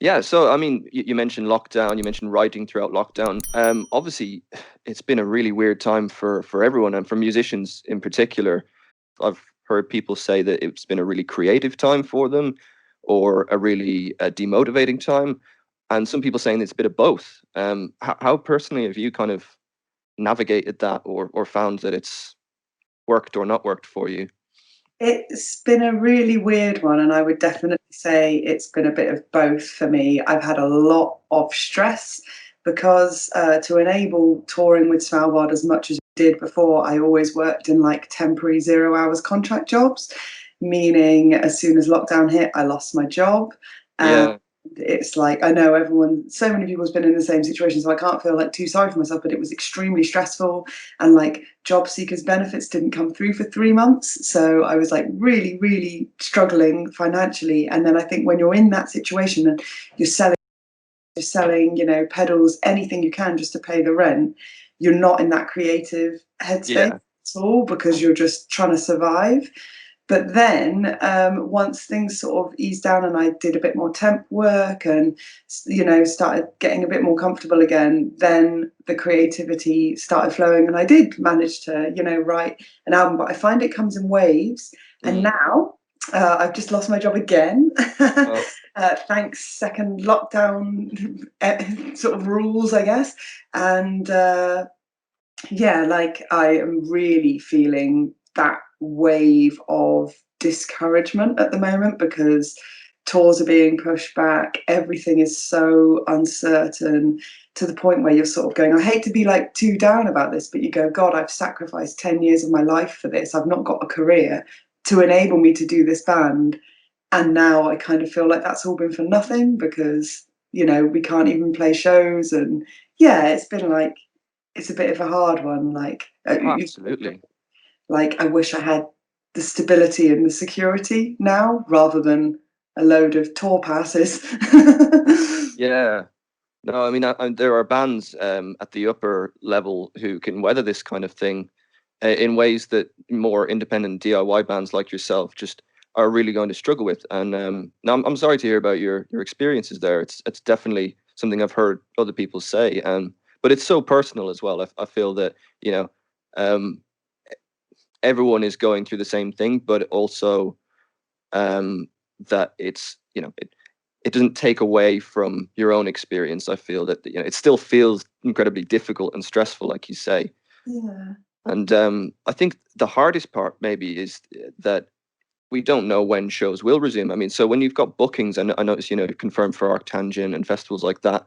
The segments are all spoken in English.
Yeah, so I mean, you mentioned lockdown, you mentioned writing throughout lockdown. Obviously, it's been a really weird time for everyone and for musicians in particular. I've heard people say that it's been a really creative time for them, or a really demotivating time, and some people saying it's a bit of both. How personally have you kind of navigated that, or found that it's worked or not worked for you? It's been a really weird one, and I would definitely say it's been a bit of both for me. I've had a lot of stress because to enable touring with Svalbard as much as we did before, I always worked in like temporary 0 hours contract jobs, meaning as soon as lockdown hit, I lost my job. Yeah, It's like I know everyone, so many people's been in the same situation, so I can't feel like too sorry for myself, but it was extremely stressful, and like job seekers benefits didn't come through for 3 months, so I was like really struggling financially. And then I think when you're in that situation and you're selling, pedals, anything you can just to pay the rent, you're not in that creative headspace yeah, at all because you're just trying to survive. But then once things sort of eased down and I did a bit more temp work and started getting a bit more comfortable again, then the creativity started flowing and I did manage to write an album. But I find it comes in waves, and mm, now I've just lost my job again. well, Thanks second lockdown sort of rules, I guess. And yeah, like I am really feeling that wave of discouragement at the moment because tours are being pushed back. Everything is so uncertain to the point where you're sort of going, I hate to be like too down about this, but you go, God, I've sacrificed 10 years of my life for this. I've not got a career to enable me to do this band. And now I kind of feel like that's all been for nothing because, we can't even play shows. And yeah, it's been like, it's a bit of a hard one. absolutely. Like I wish I had the stability and the security now rather than a load of tour passes. Yeah. No, I mean, there are bands at the upper level who can weather this kind of thing in ways that more independent DIY bands like yourself just are really going to struggle with. And no, I'm sorry to hear about your experiences there. It's definitely something I've heard other people say. But it's so personal as well. I feel that you know um, everyone is going through the same thing, but also that it's it doesn't take away from your own experience. I feel that it still feels incredibly difficult and stressful, like you say. Yeah. And I think the hardest part maybe is that we don't know when shows will resume. I mean, so when you've got bookings, I notice confirmed for Arctangent and festivals like that.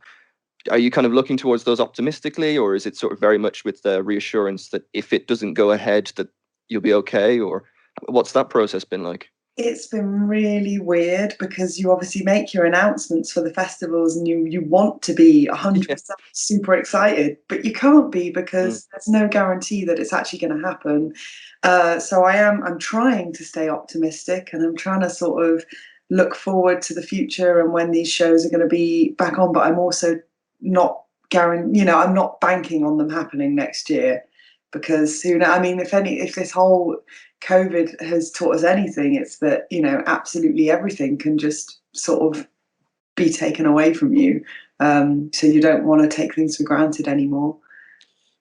Are you kind of looking towards those optimistically, or is it sort of very much with the reassurance that if it doesn't go ahead, that you'll be okay? Or what's that process been like? It's been really weird because you obviously make your announcements for the festivals and you want to be Yeah. 100% super excited, but you can't be Mm. because there's no guarantee that it's actually going to happen. So I'm trying to stay optimistic and I'm trying to sort of look forward to the future and when these shows are going to be back on, but I'm also not I'm not banking on them happening next year because I mean, if this whole COVID has taught us anything, it's that, absolutely everything can just sort of be taken away from you. So you don't want to take things for granted anymore.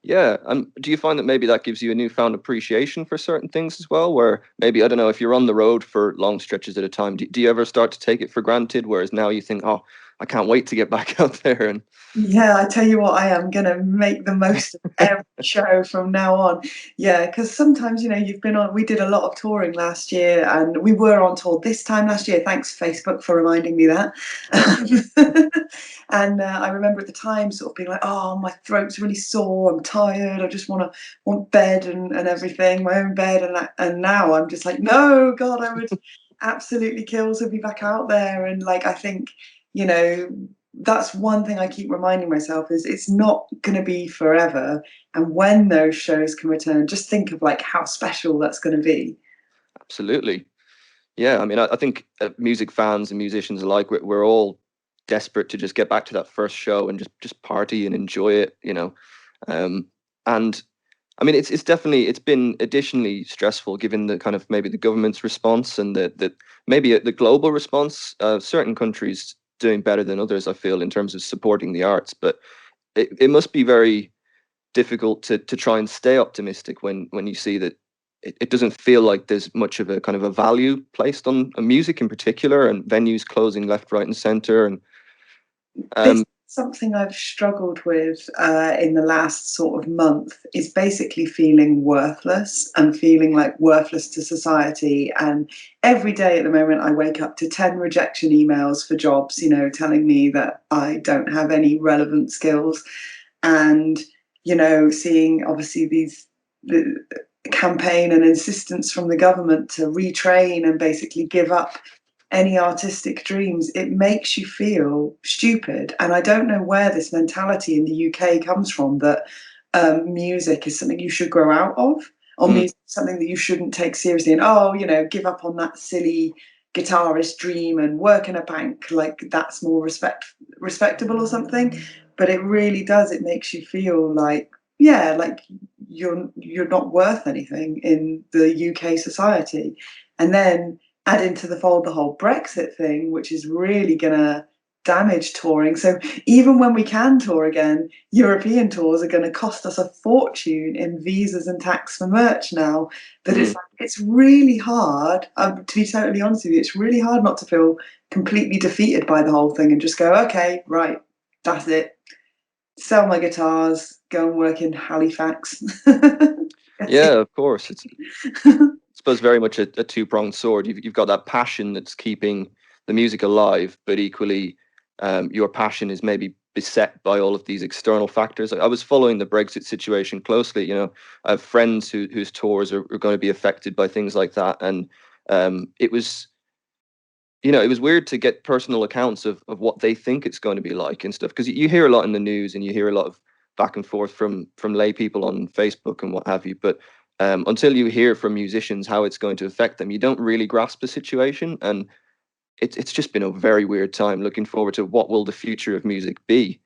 Yeah. And do you find that maybe that gives you a newfound appreciation for certain things as well? Where maybe, I don't know, if you're on the road for long stretches at a time, do you ever start to take it for granted? Whereas now you think, oh, I can't wait to get back out there. And Yeah, I tell you what, I am going to make the most of every show from now on. Yeah, because sometimes, we did a lot of touring last year and we were on tour this time last year. Thanks, Facebook, for reminding me that. oh, And I remember at the time sort of being like, oh, my throat's really sore. I'm tired. I just want bed and everything, my own bed. And now I'm just like, no, God, I would absolutely kill to be back out there. And like, I think, you know, that's one thing I keep reminding myself is it's not going to be forever. And when those shows can return, just think of like how special that's going to be. absolutely. Yeah. I mean, I think music fans and musicians alike, we're all desperate to just get back to that first show and just party and enjoy it. Um, and I mean, it's been additionally stressful given the kind of maybe the government's response and the maybe the global response. Certain countries doing better than others, I feel, in terms of supporting the arts. But it must be very difficult to try and stay optimistic when you see that it doesn't feel like there's much of a kind of a value placed on music in particular, and venues closing left, right, and center. And This is something I've struggled with in the last sort of month, is basically feeling worthless and feeling like worthless to society. And every day at the moment, I wake up to 10 rejection emails for jobs, you know, telling me that I don't have any relevant skills. And, you know, seeing obviously the campaign and insistence from the government to retrain and basically give up any artistic dreams, it makes you feel stupid. And I don't know where this mentality in the UK comes from, that music is something you should grow out of, or music is something that you shouldn't take seriously, and you know, give up on that silly guitarist dream and work in a bank, like that's more respectable or something. But it really does, it makes you feel like, yeah, like you're not worth anything in the UK society. And then add into the fold the whole Brexit thing, which is really going to damage touring. So even when we can tour again, European tours are going to cost us a fortune in visas and tax for merch now. That it's really hard, to be totally honest with you, it's really hard not to feel completely defeated by the whole thing and just go, okay, right, that's it. Sell my guitars, go and work in Halifax. Yeah, of course. It's I suppose very much a two-pronged sword. You've got that passion that's keeping the music alive, but equally your passion is maybe beset by all of these external factors. I was following the Brexit situation closely. You know, I have friends whose tours are going to be affected by things like that, and it was, you know, it was weird to get personal accounts of what they think it's going to be like and stuff, because you hear a lot in the news and you hear a lot of back and forth from lay people on Facebook and what have you, but until you hear from musicians how it's going to affect them, you don't really grasp the situation. And it's just been a very weird time. Looking forward to what will the future of music be.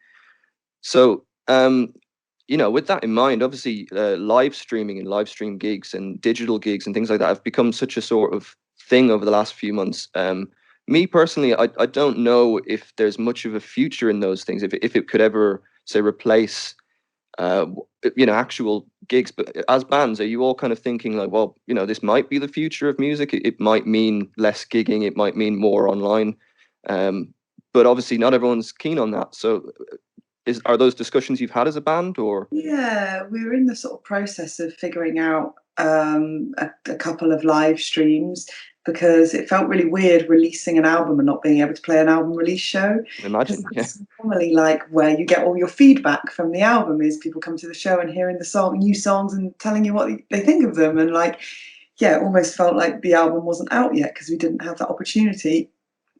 So you know, with that in mind, obviously live streaming and live stream gigs and digital gigs and things like that have become such a sort of thing over the last few months. Me personally, I don't know if there's much of a future in those things, if it could ever, say, replace you know, actual gigs. But as bands, are you all kind of thinking like, well, you know, this might be the future of music, it might mean less gigging, it might mean more online, but obviously not everyone's keen on that. So are those discussions you've had as a band? Or Yeah, we were in the sort of process of figuring out a couple of live streams, because it felt really weird releasing an album and not being able to play an album release show. Because imagine, yeah. that's normally like where you get all your feedback from the album, is people come to the show and hearing the new songs and telling you what they think of them. And like, yeah, it almost felt like the album wasn't out yet because we didn't have that opportunity.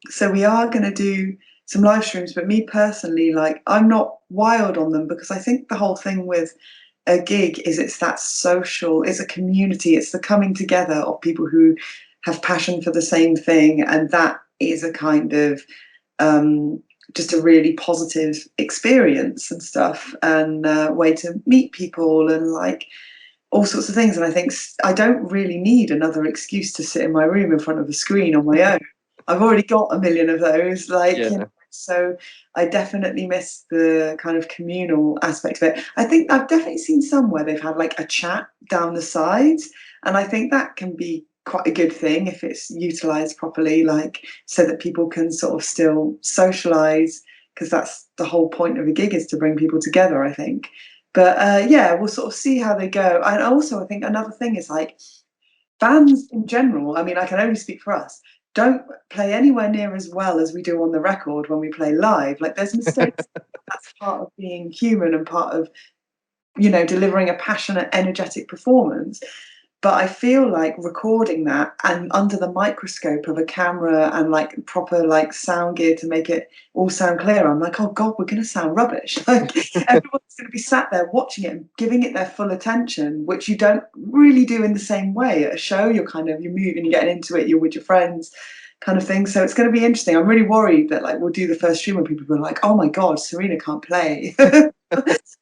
So we are going to do some live streams, but me personally, like, I'm not wild on them, because I think the whole thing with a gig is it's that social, it's a community, it's the coming together of people who have passion for the same thing, and that is a kind of just a really positive experience and stuff, and way to meet people and like all sorts of things. And I think I don't really need another excuse to sit in my room in front of a screen on my own. I've already got a million of those, like, Yeah. you know, so I definitely miss the kind of communal aspect of it. I think I've definitely seen some where they've had like a chat down the sides, and I think that can be quite a good thing if it's utilized properly, like so that people can sort of still socialize, because that's the whole point of a gig, is to bring people together, I think. But yeah, we'll sort of see how they go. And also, I think another thing is like bands in general, I mean, I can only speak for us, don't play anywhere near as well as we do on the record when we play live. Like, there's mistakes. That's part of being human and part of, you know, delivering a passionate, energetic performance. But I feel like recording that and under the microscope of a camera and like proper like sound gear to make it all sound clear, I'm like, oh God, we're going to sound rubbish. Like, everyone's going to be sat there watching it and giving it their full attention, which you don't really do in the same way at a show. You're moving, you're getting into it, you're with your friends, kind of thing. So it's going to be interesting. I'm really worried that like we'll do the first stream and people are like, oh my God, Serena can't play.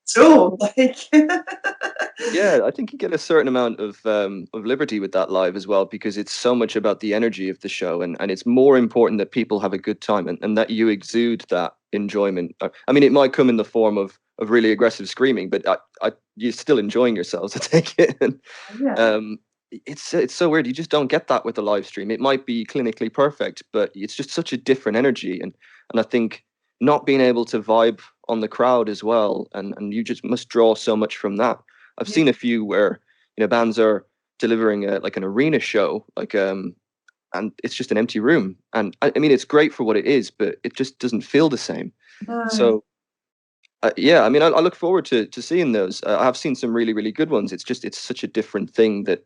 So like Yeah, I think you get a certain amount of liberty with that live as well, because it's so much about the energy of the show, and it's more important that people have a good time, and that you exude that enjoyment. I mean, it might come in the form of really aggressive screaming, but you're still enjoying yourselves, I take it. And Yeah, um, it's so weird. You just don't get that with a live stream. It might be clinically perfect, but it's just such a different energy, and I think not being able to vibe on the crowd as well, and you just must draw so much from that. I've yeah, seen a few where bands are delivering like an arena show, and it's just an empty room, and I mean it's great for what it is, but it just doesn't feel the same. no, So yeah, I mean I look forward to seeing those. I have seen some really really good ones. It's just it's such a different thing that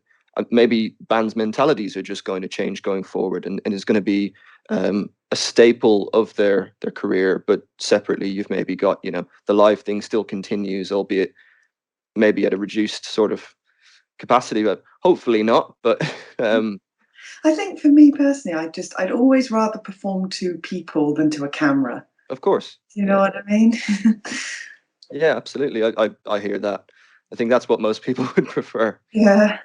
maybe bands' mentalities are just going to change going forward, and is going to be a staple of their career. But separately, you've maybe got the live thing still continues, albeit maybe at a reduced sort of capacity, but hopefully not. But I think for me personally, I'd always rather perform to people than to a camera. of course, You know yeah, what I mean? yeah, absolutely. I hear that. I think that's what most people would prefer. Yeah.